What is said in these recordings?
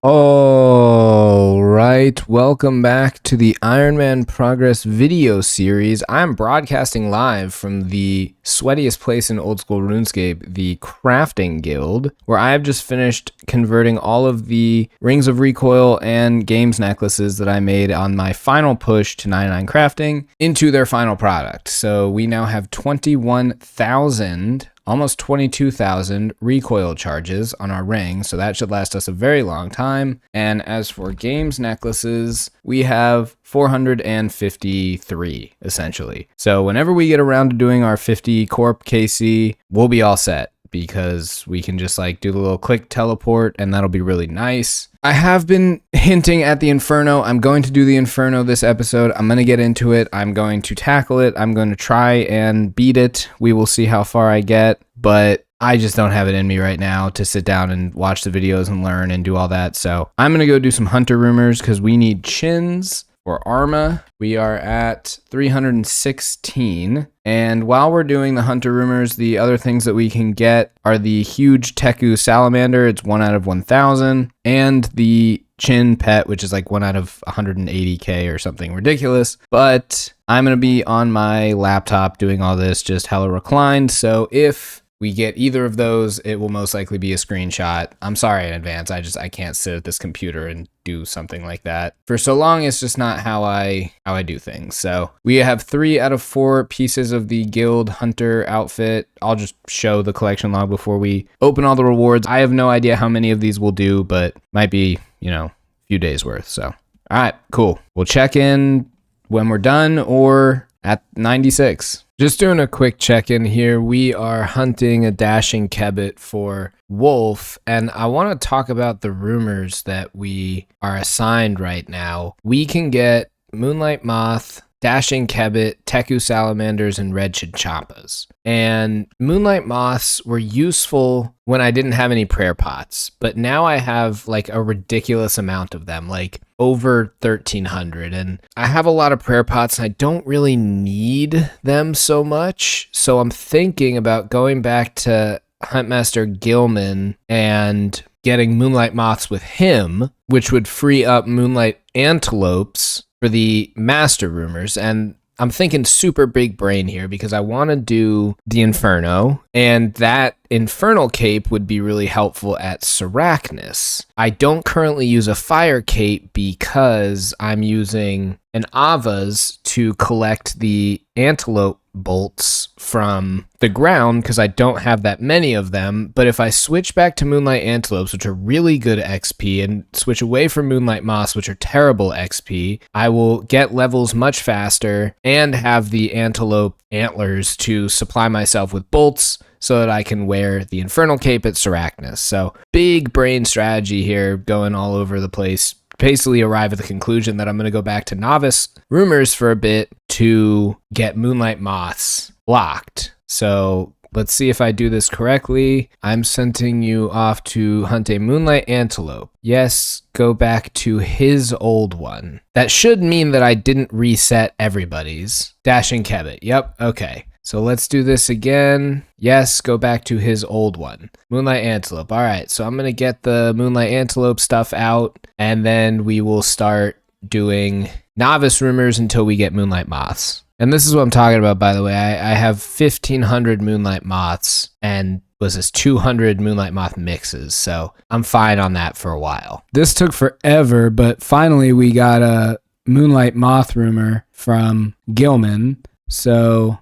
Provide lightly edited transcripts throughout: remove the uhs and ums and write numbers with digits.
All right, welcome back to the Ironman Progress video series. I'm broadcasting live from the sweatiest place in old school RuneScape, the Crafting Guild, where I have just finished converting all of the Rings of Recoil and Games necklaces that I made on my final push to 99 Crafting into their final product. So we now have 21,000 almost 22,000 recoil charges on our ring, so that should last us a very long time. And as for games necklaces, we have 453 essentially. So whenever we get around to doing our 50 Corp KC, we'll be all set, because we can just like do the little click teleport and that'll be really nice. I have been hinting at the Inferno. I'm going to do the Inferno this episode. I'm going to get into it. I'm going to tackle it. I'm going to try and beat it. We will see how far I get, but I just don't have it in me right now to sit down and watch the videos and learn and do all that. So I'm going to go do some hunter rumors because we need chins for Arma. We are at 316. And while we're doing the hunter rumors, the other things that we can get are the huge Teku salamander. It's 1 out of 1,000. And the chin pet, which is like 1 out of 180k or something ridiculous. But I'm going to be on my laptop doing all this just hella reclined. So if we get either of those, it will most likely be a screenshot. I'm sorry in advance. I can't sit at this computer and do something like that for so long. It's just not how I do things. So we have 3 out of 4 pieces of the guild hunter outfit. I'll just show the collection log before we open all the rewards. I have no idea how many of these we'll do, but might be, a few days worth. So, all right, cool. We'll check in when we're done or at 96. Just doing a quick check-in here. We are hunting a dashing kebbit for wolf, and I want to talk about the rumors that we are assigned right now. We can get moonlight moth, dashing kebbit, Teku salamanders, and red chinchompas. And moonlight moths were useful when I didn't have any prayer pots, but now I have like a ridiculous amount of them, like over 1,300. And I have a lot of prayer pots and I don't really need them so much. So I'm thinking about going back to Huntmaster Gilman and getting moonlight moths with him, which would free up moonlight antelopes for the master rumors. And I'm thinking super big brain here because I want to do the Inferno, and that Infernal Cape would be really helpful at Sarachnis. I don't currently use a Fire Cape because I'm using an Avas to collect the antelope bolts from the ground because I don't have that many of them. But if I switch back to Moonlight Antelopes, which are really good XP, and switch away from Moonlight Moss, which are terrible XP, I will get levels much faster and have the antelope antlers to supply myself with bolts so that I can wear the Infernal Cape at Sarachnis. So big brain strategy here, going all over the place. Basically arrive at the conclusion that I'm going to go back to Novice Rumors for a bit to get Moonlight Moths locked. So let's see if I do this correctly. I'm sending you off to hunt a Moonlight Antelope. Yes, go back to his old one. That should mean that I didn't reset everybody's. Dashing Kebbit. Yep, okay. So let's do this again. Yes, go back to his old one. Moonlight Antelope. All right, so I'm going to get the Moonlight Antelope stuff out, and then we will start doing Novice Rumors until we get Moonlight Moths. And this is what I'm talking about, by the way. I have 1,500 Moonlight Moths and was this 200 Moonlight Moth mixes, so I'm fine on that for a while. This took forever, but finally we got a Moonlight Moth rumor from Gilman, so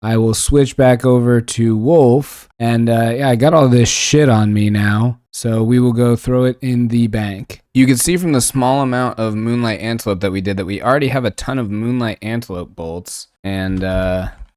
I will switch back over to Wolf, and I got all this shit on me now, so we will go throw it in the bank. You can see from the small amount of Moonlight Antelope that we did that we already have a ton of Moonlight Antelope bolts, and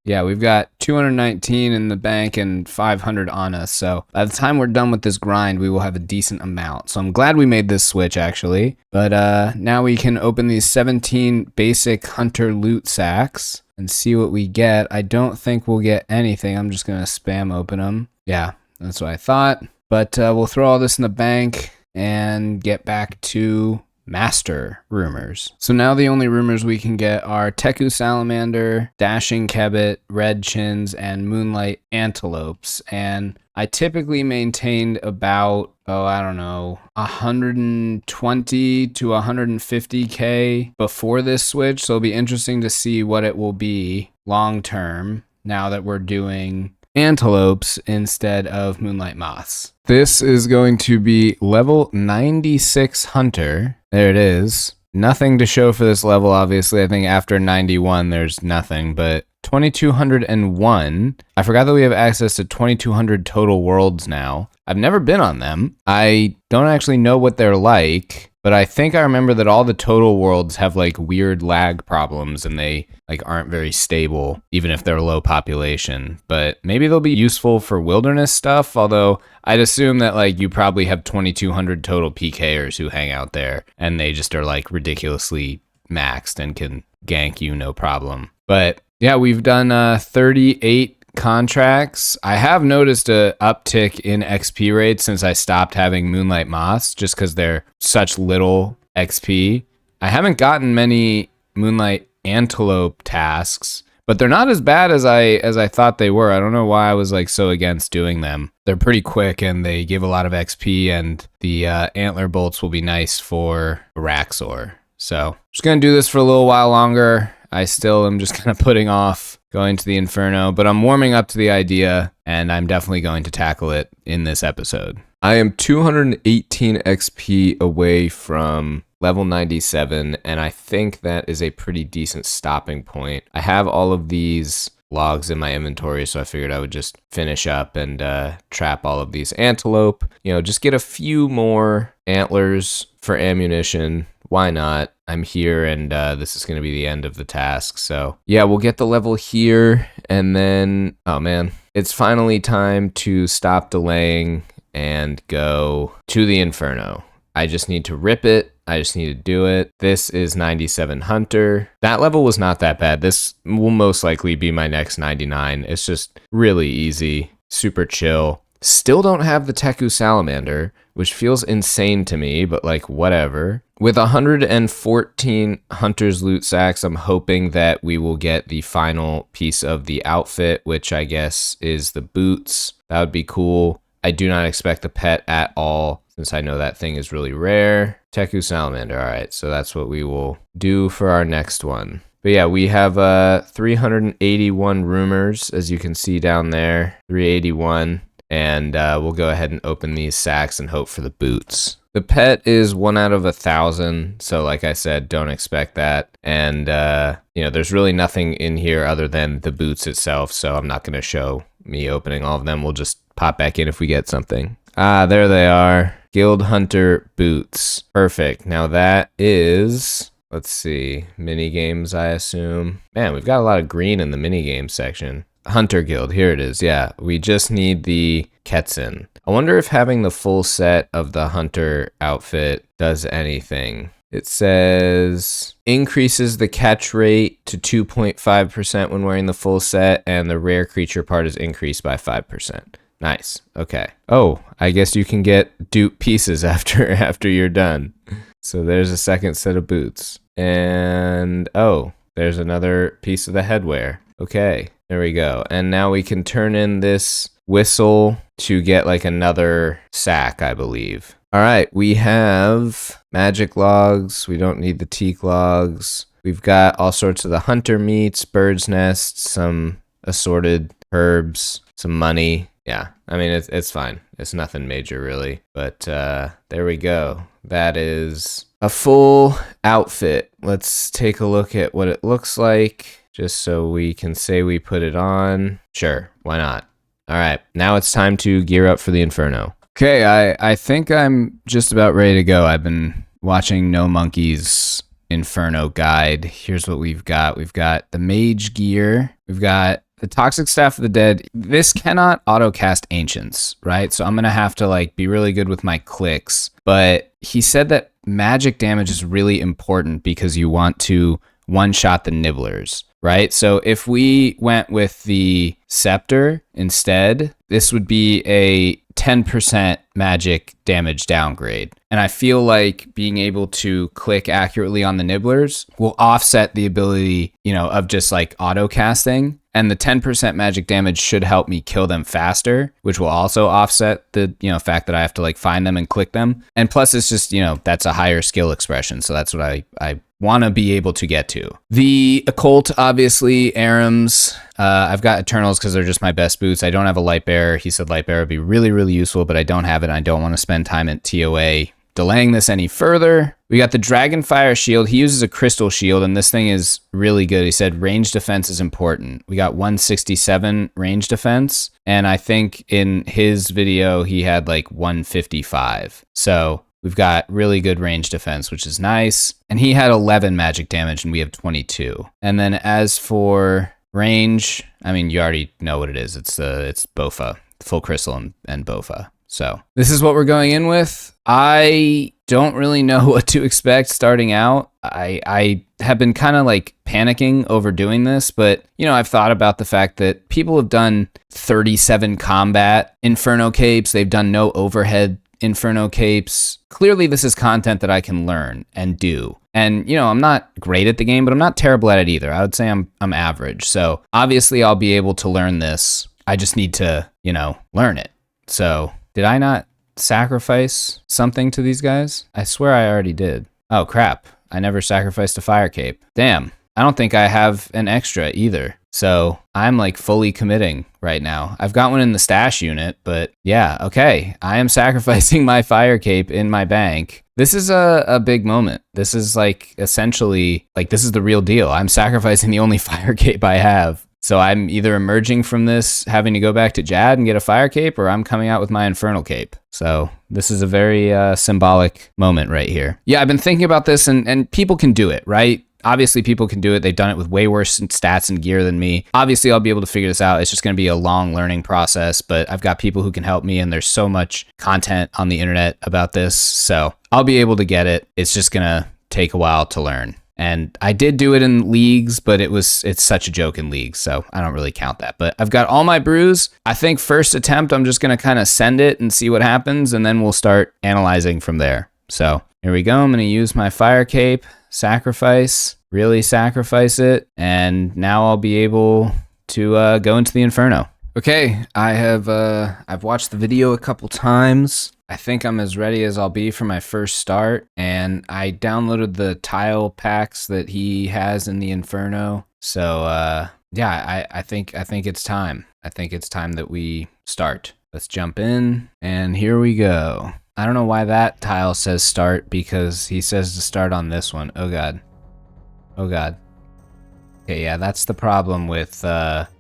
we've got 219 in the bank and 500 on us, so by the time we're done with this grind, we will have a decent amount. So I'm glad we made this switch, actually, but now we can open these 17 basic hunter loot sacks and see what we get. I don't think we'll get anything. I'm just going to spam open them. Yeah, that's what I thought. But we'll throw all this in the bank and get back to Master Rumors. So now the only rumors we can get are Teku Salamander, Dashing Kebbit, Red Chins, and Moonlight Antelopes. And I typically maintained about, 120 to 150K before this switch. So it'll be interesting to see what it will be long term now that we're doing antelopes instead of moonlight moths. This is going to be level 96 hunter. There it is. Nothing to show for this level, obviously. I think after 91, there's nothing, but 2201. I forgot that we have access to 2200 total worlds now. I've never been on them. I don't actually know what they're like, but I think I remember that all the total worlds have like weird lag problems and they like aren't very stable, even if they're low population. But maybe they'll be useful for wilderness stuff, although I'd assume that like you probably have 2200 total PKers who hang out there and they just are like ridiculously maxed and can gank you no problem. But yeah, we've done 38 contracts. I have noticed a uptick in XP rates since I stopped having Moonlight Moths, just because they're such little XP. I haven't gotten many Moonlight Antelope tasks, but they're not as bad as I thought they were. I don't know why I was like so against doing them. They're pretty quick and they give a lot of XP, and the antler bolts will be nice for Raxor. So just gonna do this for a little while longer. I still am just kind of putting off going to the Inferno, but I'm warming up to the idea, and I'm definitely going to tackle it in this episode. I am 218 XP away from level 97, and I think that is a pretty decent stopping point. I have all of these logs in my inventory, so I figured I would just finish up and trap all of these antelope. Just get a few more antlers for ammunition. Why not? I'm here, and this is going to be the end of the task. So yeah, we'll get the level here, and then, oh man, it's finally time to stop delaying and go to the Inferno. I just need to rip it. I just need to do it. This is 97 Hunter. That level was not that bad. This will most likely be my next 99. It's just really easy, super chill. Still don't have the Teku Salamander, which feels insane to me, but like whatever. With 114 Hunter's loot sacks, I'm hoping that we will get the final piece of the outfit, which I guess is the boots. That would be cool. I do not expect the pet at all, since I know that thing is really rare. Teku Salamander, all right, so that's what we will do for our next one. But yeah, we have 381 rumors, as you can see down there, 381. And we'll go ahead and open these sacks and hope for the boots. The pet is 1 out of 1,000, so like I said, don't expect that. And, there's really nothing in here other than the boots itself, so I'm not going to show me opening all of them. We'll just pop back in if we get something. Ah, there they are. Guild Hunter boots. Perfect. Now that is, let's see, mini games, I assume. Man, we've got a lot of green in the mini game section. Hunter Guild, here it is. Yeah, we just need the Ketsin. I wonder if having the full set of the Hunter outfit does anything. It says increases the catch rate to 2.5% when wearing the full set, and the rare creature part is increased by 5%. Nice. Okay. Oh, I guess you can get dupe pieces after you're done. So there's a second set of boots. And oh, there's another piece of the headwear. Okay. There we go. And now we can turn in this whistle to get like another sack, I believe. All right, we have magic logs. We don't need the teak logs. We've got all sorts of the hunter meats, bird's nests, some assorted herbs, some money. Yeah, I mean, it's fine. It's nothing major really. But there we go. That is a full outfit. Let's take a look at what it looks like, just so we can say we put it on. Sure, why not? All right, now it's time to gear up for the Inferno. Okay, I think I'm just about ready to go. I've been watching No Monkey's Inferno guide. Here's what we've got. We've got the mage gear. We've got the Toxic Staff of the Dead. This cannot auto-cast Ancients, right? So I'm going to have to like be really good with my clicks. But he said that magic damage is really important because you want to one-shot the nibblers, right? So if we went with the Scepter instead, this would be a 10% magic damage downgrade. And I feel like being able to click accurately on the nibblers will offset the ability, of just like auto casting. And the 10% magic damage should help me kill them faster, which will also offset the, fact that I have to like find them and click them. And plus it's just, that's a higher skill expression. So that's what I want to be able to get to. The occult, obviously, Arams. I've got Eternals because they're just my best boots. I don't have a light bearer. He said light bearer would be really, really useful, but I don't have it. And I don't want to spend time at TOA delaying this any further. We got the Dragonfire shield. He uses a crystal shield, and this thing is really good. He said range defense is important. We got 167 range defense, and I think in his video he had like 155. So we've got really good range defense, which is nice. And he had 11 magic damage, and we have 22. And then as for range, I mean, you already know what it is. It's Bofa, full crystal and Bofa. So this is what we're going in with. I don't really know what to expect starting out. I have been kind of like panicking over doing this, but I've thought about the fact that people have done 37 combat Inferno capes. They've done no overhead Inferno capes. Clearly this is content that I can learn and do. And I'm not great at the game, but I'm not terrible at it either. I would say I'm average. So obviously I'll be able to learn this. I just need to, learn it. So did I not sacrifice something to these guys? I swear I already did. Oh crap. I never sacrificed a fire cape. Damn. I don't think I have an extra either. So I'm like fully committing right now. I've got one in the stash unit, but yeah, okay. I am sacrificing my fire cape in my bank. This is a big moment. This is like essentially like this is the real deal. I'm sacrificing the only fire cape I have. So I'm either emerging from this having to go back to Jad and get a fire cape, or I'm coming out with my infernal cape. So this is a very symbolic moment right here. Yeah, I've been thinking about this, and people can do it, right? Obviously, people can do it. They've done it with way worse stats and gear than me. Obviously, I'll be able to figure this out. It's just going to be a long learning process, but I've got people who can help me, and there's so much content on the internet about this. So I'll be able to get it. It's just going to take a while to learn. And I did do it in leagues, but it's such a joke in leagues, so I don't really count that. But I've got all my brews. I think first attempt, I'm just going to kind of send it and see what happens, and then we'll start analyzing from there. So here we go. I'm going to use my fire cape, really sacrifice it, and now I'll be able to go into the Inferno. Okay, I've watched the video a couple times. I think I'm as ready as I'll be for my first start, and I downloaded the tile packs that he has in the Inferno. So yeah, I think it's time. I think it's time that we start. Let's jump in, and here we go. I don't know why that tile says start, because he says to start on this one. Oh god. Oh god. Okay, yeah, that's the problem with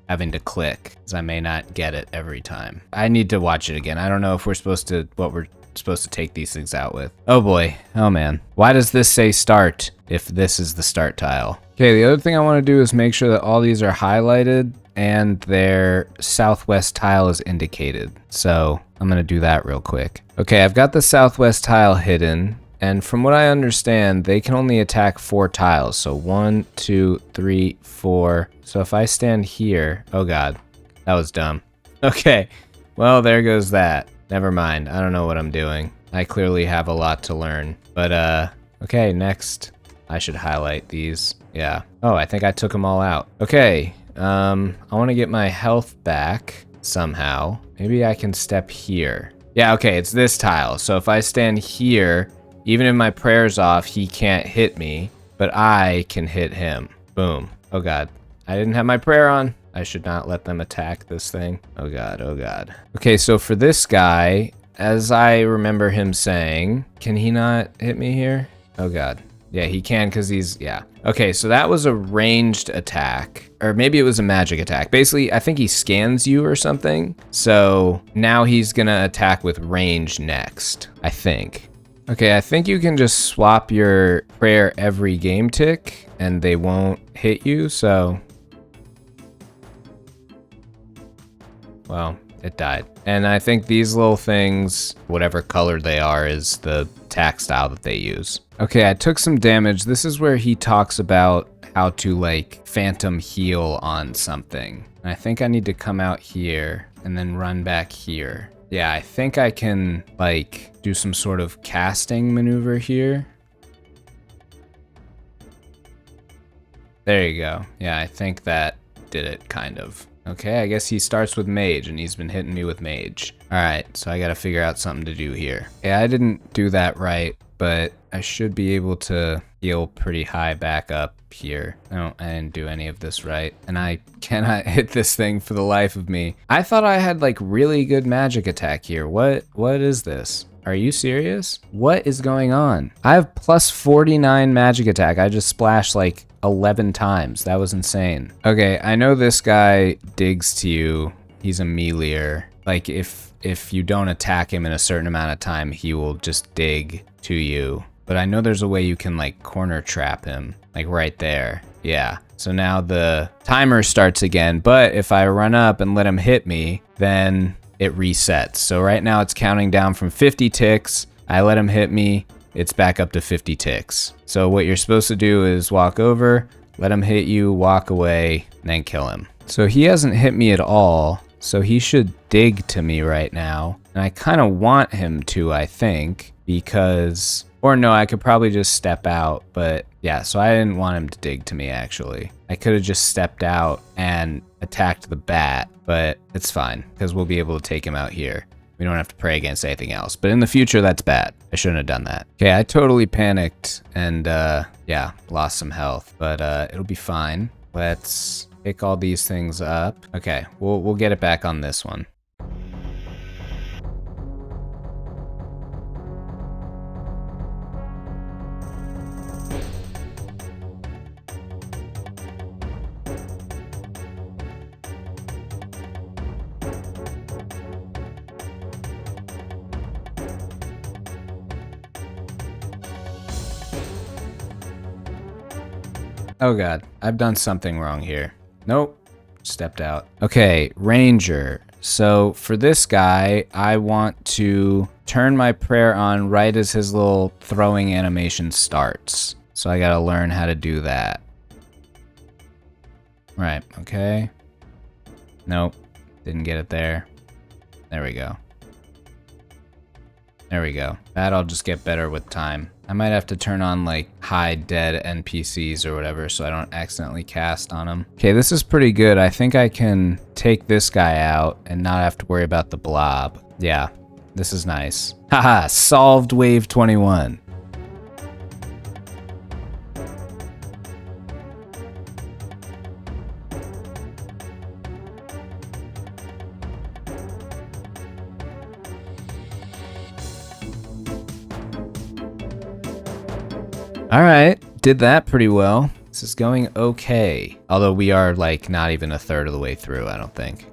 having to click, is I may not get it every time. I need to watch it again. I don't know if we're supposed to take these things out with. Oh boy. Oh man. Why does this say start if this is the start tile? Okay, the other thing I want to do is make sure that all these are highlighted and their southwest tile is indicated. So I'm gonna do that real quick. Okay, I've got the southwest tile hidden. And from what I understand, they can only attack 4 tiles. So 1, 2, 3, 4. So if I stand here, oh god, that was dumb. Okay, well, there goes that. Never mind, I don't know what I'm doing. I clearly have a lot to learn. But okay, next, I should highlight these. Yeah. Oh, I think I took them all out. Okay, I want to get my health back somehow. Maybe I can step here. Yeah, okay, it's this tile. So if I stand here, even if my prayer's off, he can't hit me, but I can hit him. Boom. Oh god. I didn't have my prayer on. I should not let them attack this thing. Oh god, oh god. Okay, so for this guy, as I remember him saying, can he not hit me here? Oh god. Yeah, he can because he's, yeah. Okay, so that was a ranged attack. Or maybe it was a magic attack. Basically, I think he scans you or something. So now he's gonna attack with range next, I think. Okay, I think you can just swap your prayer every game tick and they won't hit you, so... Well, it died. And I think these little things, whatever color they are, is the attack style that they use. Okay, I took some damage. This is where he talks about how to, like, phantom heal on something. And I think I need to come out here and then run back here. Yeah, I think I can, like, do some sort of casting maneuver here. There you go. Yeah, I think that did it, kind of. Okay, I guess he starts with mage, and he's been hitting me with mage. All right, so I gotta figure out something to do here. Yeah, I didn't do that right, but I should be able to heal pretty high back up here. No, I didn't do any of this right, and I cannot hit this thing for the life of me. I thought I had like really good magic attack here. What is this? Are you serious? What is going on? I have plus 49 magic attack. I just splashed like 11 times. That was insane. Okay, I know this guy digs to you. He's a meleeer. Like if you don't attack him in a certain amount of time, he will just dig to you. But I know there's a way you can like corner trap him, like right there. Yeah. So now the timer starts again, but if I run up and let him hit me, then it resets. So right now it's counting down from 50 ticks. I let him hit me, it's back up to 50 ticks. So what you're supposed to do is walk over, let him hit you, walk away, and then kill him. So he hasn't hit me at all, so he should dig to me right now. And I kind of want him to, I think, because, or no, I could probably just step out, but yeah, so I didn't want him to dig to me actually. I could have just stepped out and attacked the bat, but it's fine because we'll be able to take him out here. We don't have to pray against anything else, but in the future, that's bad. I shouldn't have done that. Okay, I totally panicked and yeah, lost some health, but it'll be fine. Let's pick all these things up. Okay, we'll get it back on this one. Oh god, I've done something wrong here. Nope, stepped out. Okay, ranger. So for this guy, I want to turn my prayer on right as his little throwing animation starts. So I gotta learn how to do that. Right, okay. Nope, didn't get it there. There we go. There we go. That I'll just get better with time. I might have to turn on like hide dead NPCs or whatever so I don't accidentally cast on them. Okay, this is pretty good. I think I can take this guy out and not have to worry about the blob. Yeah, this is nice. Haha, solved wave 21. All right, did that pretty well. This is going okay. Although we are like not even a third of the way through, I don't think.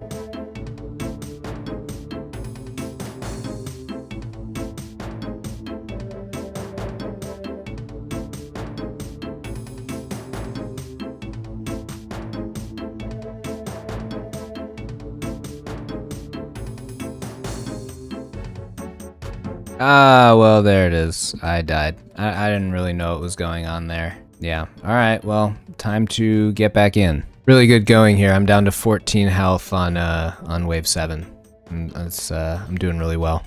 Ah, well, there it is. I died. I didn't really know what was going on there. Yeah. All right. Well, time to get back in. Really good going here. I'm down to 14 health on wave 7. I'm doing really well.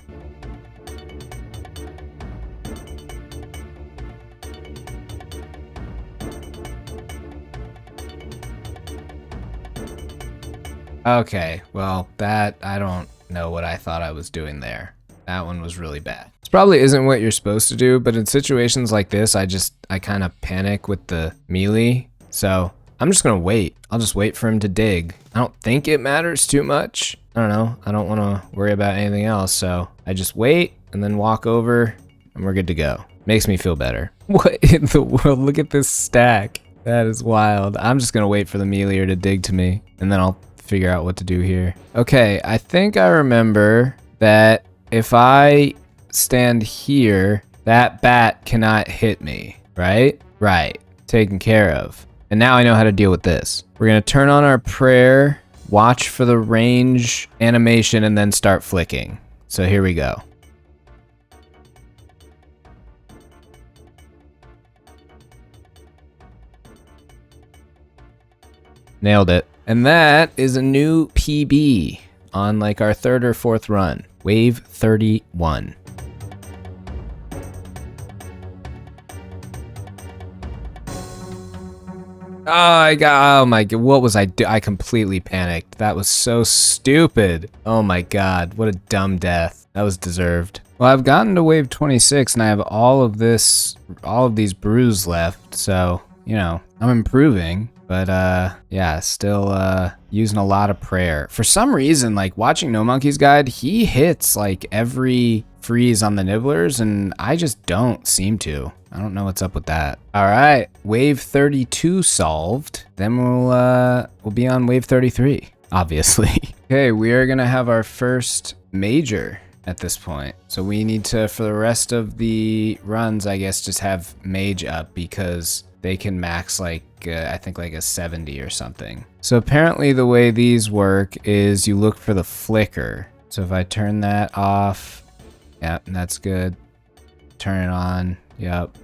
Okay. Well, that I don't know what I thought I was doing there. That one was really bad. This probably isn't what you're supposed to do, but in situations like this, I kind of panic with the melee. So I'm just gonna wait. I'll just wait for him to dig. I don't think it matters too much. I don't know. I don't want to worry about anything else. So I just wait and then walk over and we're good to go. Makes me feel better. What in the world? Look at this stack. That is wild. I'm just gonna wait for the meleeer to dig to me and then I'll figure out what to do here. Okay, I think I remember that if I stand here, that bat cannot hit me, right? Right, taken care of. And now I know how to deal with this. We're gonna turn on our prayer, watch for the range animation, and then start flicking. So here we go. Nailed it. And that is a new PB on like our 3rd or 4th run. Wave 31. Oh my god, what was I doing? I completely panicked. That was so stupid. Oh my god, what a dumb death. That was deserved. Well, I've gotten to wave 26 and I have all of these brews left, so, you know, I'm improving. But yeah, still using a lot of prayer. For some reason, like watching No Monkey's Guide, he hits like every freeze on the nibblers and I just don't seem to. I don't know what's up with that. All right, wave 32 solved. Then we'll be on wave 33, obviously. Okay, we are gonna have our first major at this point. So we need to, for the rest of the runs, I guess, just have mage up because they can max like, I think like a 70 or something. So apparently the way these work is you look for the flicker. So if I turn that off, yeah, that's good. Turn it on, yep.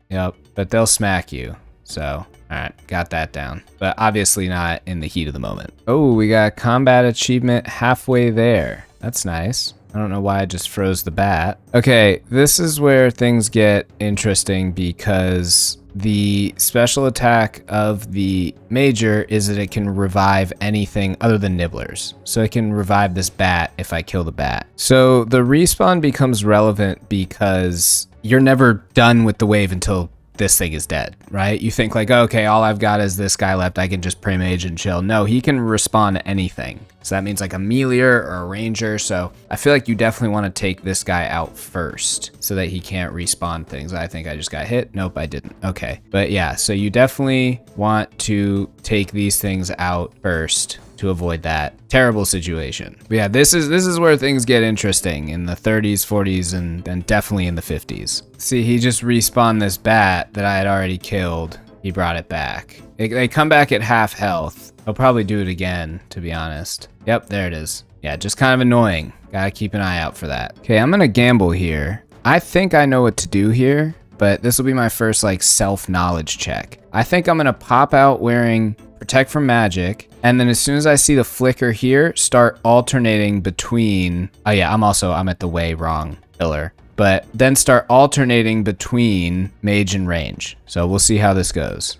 Yep, but they'll smack you. So, all right, got that down. But obviously not in the heat of the moment. Oh, we got combat achievement halfway there. That's nice. I don't know why I just froze the bat. Okay, this is where things get interesting because the special attack of the major is that it can revive anything other than nibblers. So it can revive this bat if I kill the bat. So the respawn becomes relevant because you're never done with the wave until this thing is dead, right? You think like, okay, all I've got is this guy left. I can just pray mage and chill. No, he can respawn to anything. So that means like a melee or a ranger. So I feel like you definitely want to take this guy out first so that he can't respawn things. I think I just got hit. Nope, I didn't. Okay. But yeah, so you definitely want to take these things out first to avoid that terrible situation. But yeah, this is where things get interesting in the 30s, 40s, and definitely in the 50s. See, he just respawned this bat that I had already killed. He brought it back. They come back at half health. I'll probably do it again, to be honest. Yep, there it is. Yeah, just kind of annoying. Gotta keep an eye out for that. Okay, I'm gonna gamble here. I think I know what to do here, but this will be my first like self-knowledge check. I think I'm gonna pop out wearing Protect from Magic, and then as soon as I see the flicker here, start alternating between, oh yeah, I'm at the way wrong pillar, but then start alternating between mage and range. So we'll see how this goes.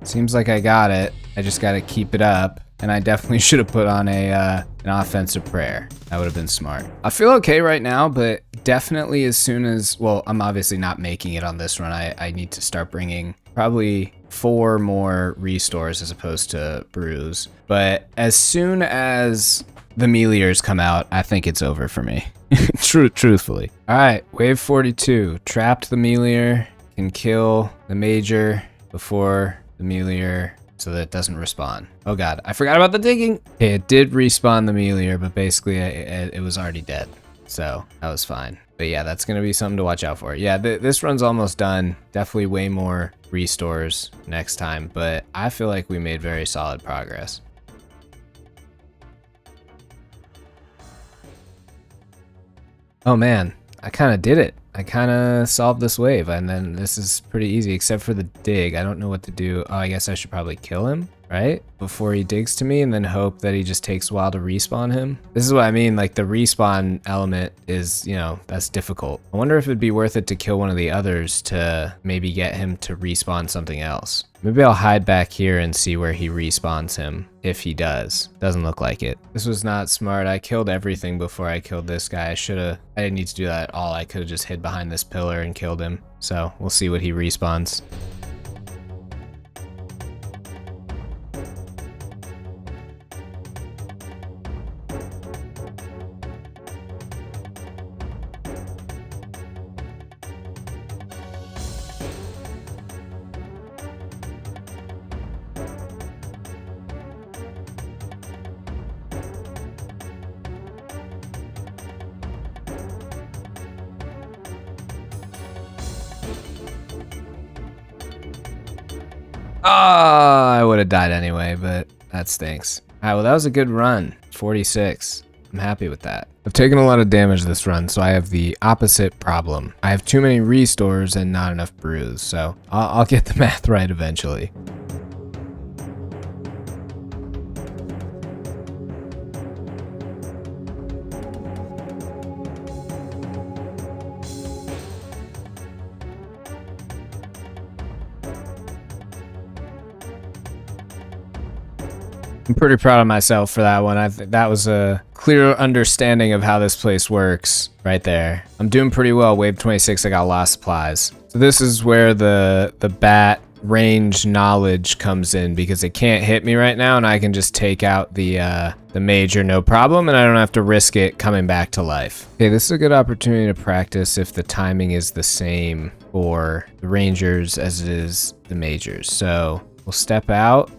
Seems like I got it. I just gotta keep it up. And I definitely should have put on an offensive prayer. That would have been smart. I feel okay right now, but definitely as soon as, well, I'm obviously not making it on this run. I need to start bringing probably 4 more restores as opposed to brews. But as soon as the meleers come out, I think it's over for me. Truthfully. All right, wave 42. Trapped the meleer, can kill the major before the meleer so that it doesn't respawn. Oh god, I forgot about the digging. Okay, it did respawn the meleer, but basically it was already dead. So that was fine. But yeah, that's gonna be something to watch out for. Yeah, this run's almost done. Definitely way more restores next time, but I feel like we made very solid progress. Oh man, I kind of did it. I kind of solved this wave, and then this is pretty easy, except for the dig. I don't know what to do. Oh, I guess I should probably kill him, right? Before he digs to me, and then hope that he just takes a while to respawn him. This is what I mean, like the respawn element is, you know, that's difficult. I wonder if it'd be worth it to kill one of the others to maybe get him to respawn something else. Maybe I'll hide back here and see where he respawns him, if he does. Doesn't look like it. This was not smart. I killed everything before I killed this guy. I didn't need to do that at all. I could have just hid behind this pillar and killed him. So we'll see what he respawns. I would have died anyway, but that stinks. All right, well, that was a good run. 46. I'm happy with that. I've taken a lot of damage this run, so I have the opposite problem. I have too many restores and not enough brews, so I'll get the math right eventually. I'm pretty proud of myself for that one. I think that was a clear understanding of how this place works right there. I'm doing pretty well. Wave 26, I got a lot of supplies. So this is where the bat range knowledge comes in, because it can't hit me right now and I can just take out the major no problem, and I don't have to risk it coming back to life. Okay, this is a good opportunity to practice if the timing is the same for the rangers as it is the majors. So we'll step out,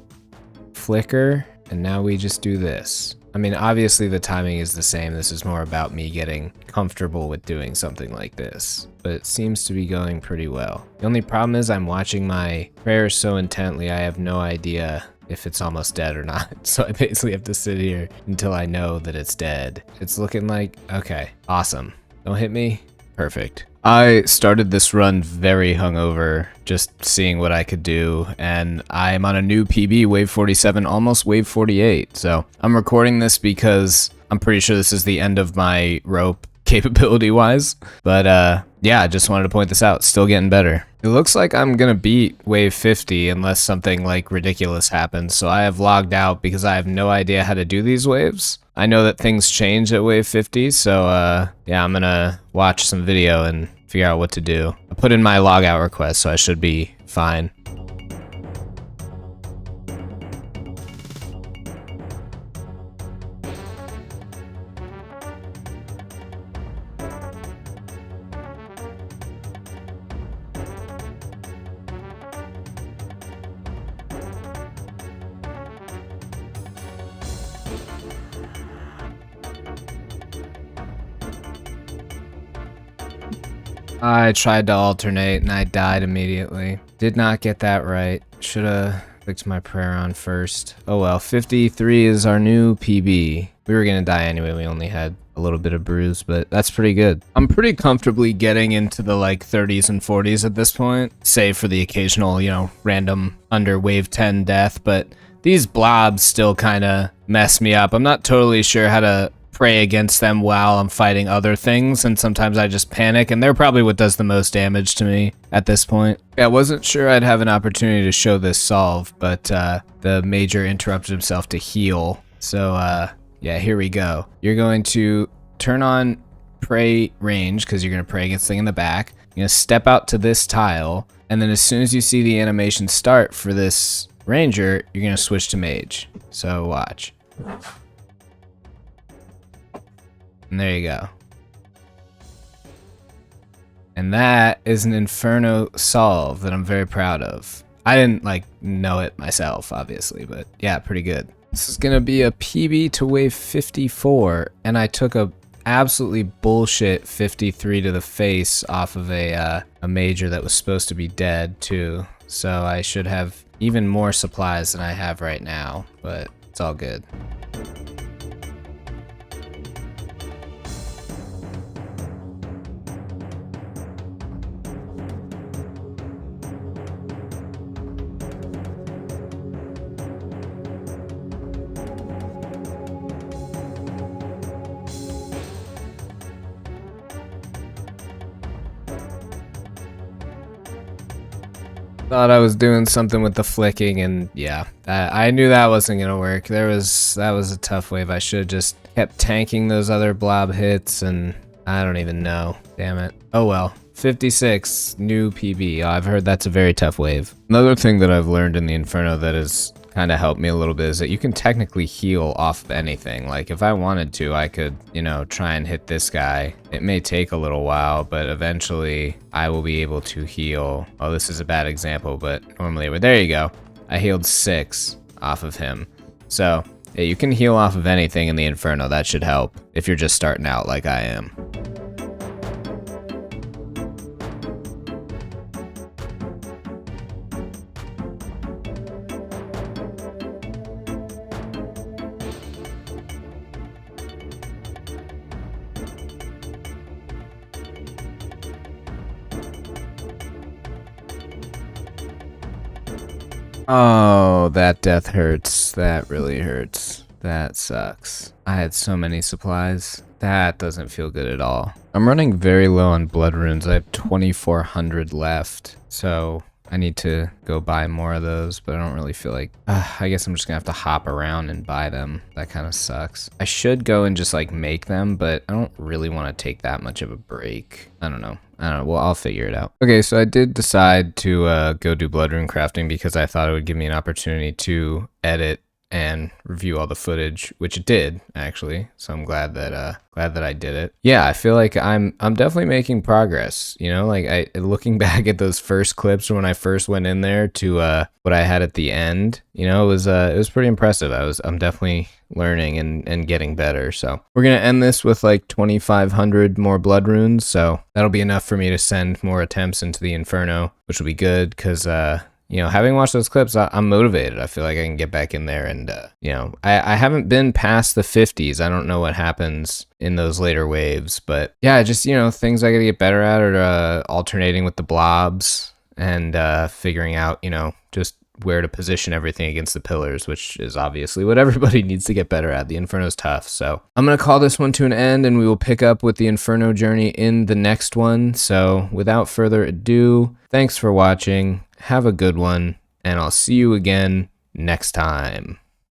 flicker, and now we just do this. I mean, obviously the timing is the same. This is more about me getting comfortable with doing something like this, but it seems to be going pretty well. The only problem is I'm watching my prayers so intently, I have no idea if it's almost dead or not. So I basically have to sit here until I know that it's dead. It's looking like, okay, awesome. Don't hit me. Perfect. I started this run very hungover, just seeing what I could do, and I'm on a new PB, wave 47, almost wave 48. So I'm recording this because I'm pretty sure this is the end of my rope capability-wise. But yeah, I just wanted to point this out. Still getting better. It looks like I'm gonna beat wave 50 unless something like ridiculous happens. So I have logged out because I have no idea how to do these waves. I know that things change at wave 50, so yeah, I'm gonna watch some video and figure out what to do. I put in my logout request, so I should be fine. I tried to alternate and I died immediately. Did not get that right. Should have clicked my prayer on first. Oh well, 53 is our new PB. We were gonna die anyway, we only had a little bit of bruise, but that's pretty good. I'm pretty comfortably getting into the like 30s and 40s at this point, save for the occasional, you know, random under wave 10 death, but these blobs still kind of mess me up. I'm not totally sure how to pray against them while I'm fighting other things, and sometimes I just panic, and they're probably what does the most damage to me at this point. Yeah, I wasn't sure I'd have an opportunity to show this solve, but the major interrupted himself to heal. So yeah, here we go. You're going to turn on pray range, because you're going to pray against the thing in the back. You're going to step out to this tile, and then as soon as you see the animation start for this ranger, you're going to switch to mage. So watch. And there you go. And that is an Inferno solve that I'm very proud of. I didn't like know it myself, obviously, but yeah, pretty good. This is gonna be a PB to wave 54, and I took a absolutely bullshit 53 to the face off of a major that was supposed to be dead too. So I should have even more supplies than I have right now, but it's all good. Thought I was doing something with the flicking, and yeah, I knew that wasn't gonna work. That was a tough wave. I should have just kept tanking those other blob hits, and I don't even know. Damn it. Oh well. 56, new PB. Oh, I've heard that's a very tough wave. Another thing that I've learned in the Inferno that has kind of helped me a little bit is that you can technically heal off of anything. Like if I wanted to, I could, you know, try and hit this guy. It may take a little while, but eventually I will be able to heal. Oh, this is a bad example, but normally, but there you go. I healed 6 off of him. So yeah, you can heal off of anything in the Inferno. That should help if you're just starting out like I am. Oh, that death hurts. That really hurts. That sucks. I had so many supplies. That doesn't feel good at all. I'm running very low on blood runes. I have 2,400 left. So I need to go buy more of those, but I don't really feel like... I guess I'm just gonna have to hop around and buy them. That kind of sucks. I should go and just like make them, but I don't really want to take that much of a break. I don't know. Well, I'll figure it out. Okay, so I did decide to go do blood rune crafting because I thought it would give me an opportunity to edit and review all the footage, which it did actually. So I'm glad that I did it. Yeah, I feel like I'm definitely making progress. You know, like looking back at those first clips when I first went in there to what I had at the end. You know, it was pretty impressive. I'm definitely learning and getting better. So we're gonna end this with like 2,500 more blood runes. So that'll be enough for me to send more attempts into the Inferno, which will be good because you know, having watched those clips, I'm motivated. I feel like I can get back in there and, you know, I haven't been past the 50s. I don't know what happens in those later waves, but yeah, just, you know, things I gotta get better at are alternating with the blobs and figuring out, you know, just where to position everything against the pillars, which is obviously what everybody needs to get better at. The Inferno's tough. So I'm going to call this one to an end and we will pick up with the Inferno journey in the next one. So without further ado, thanks for watching. Have a good one, and I'll see you again next time.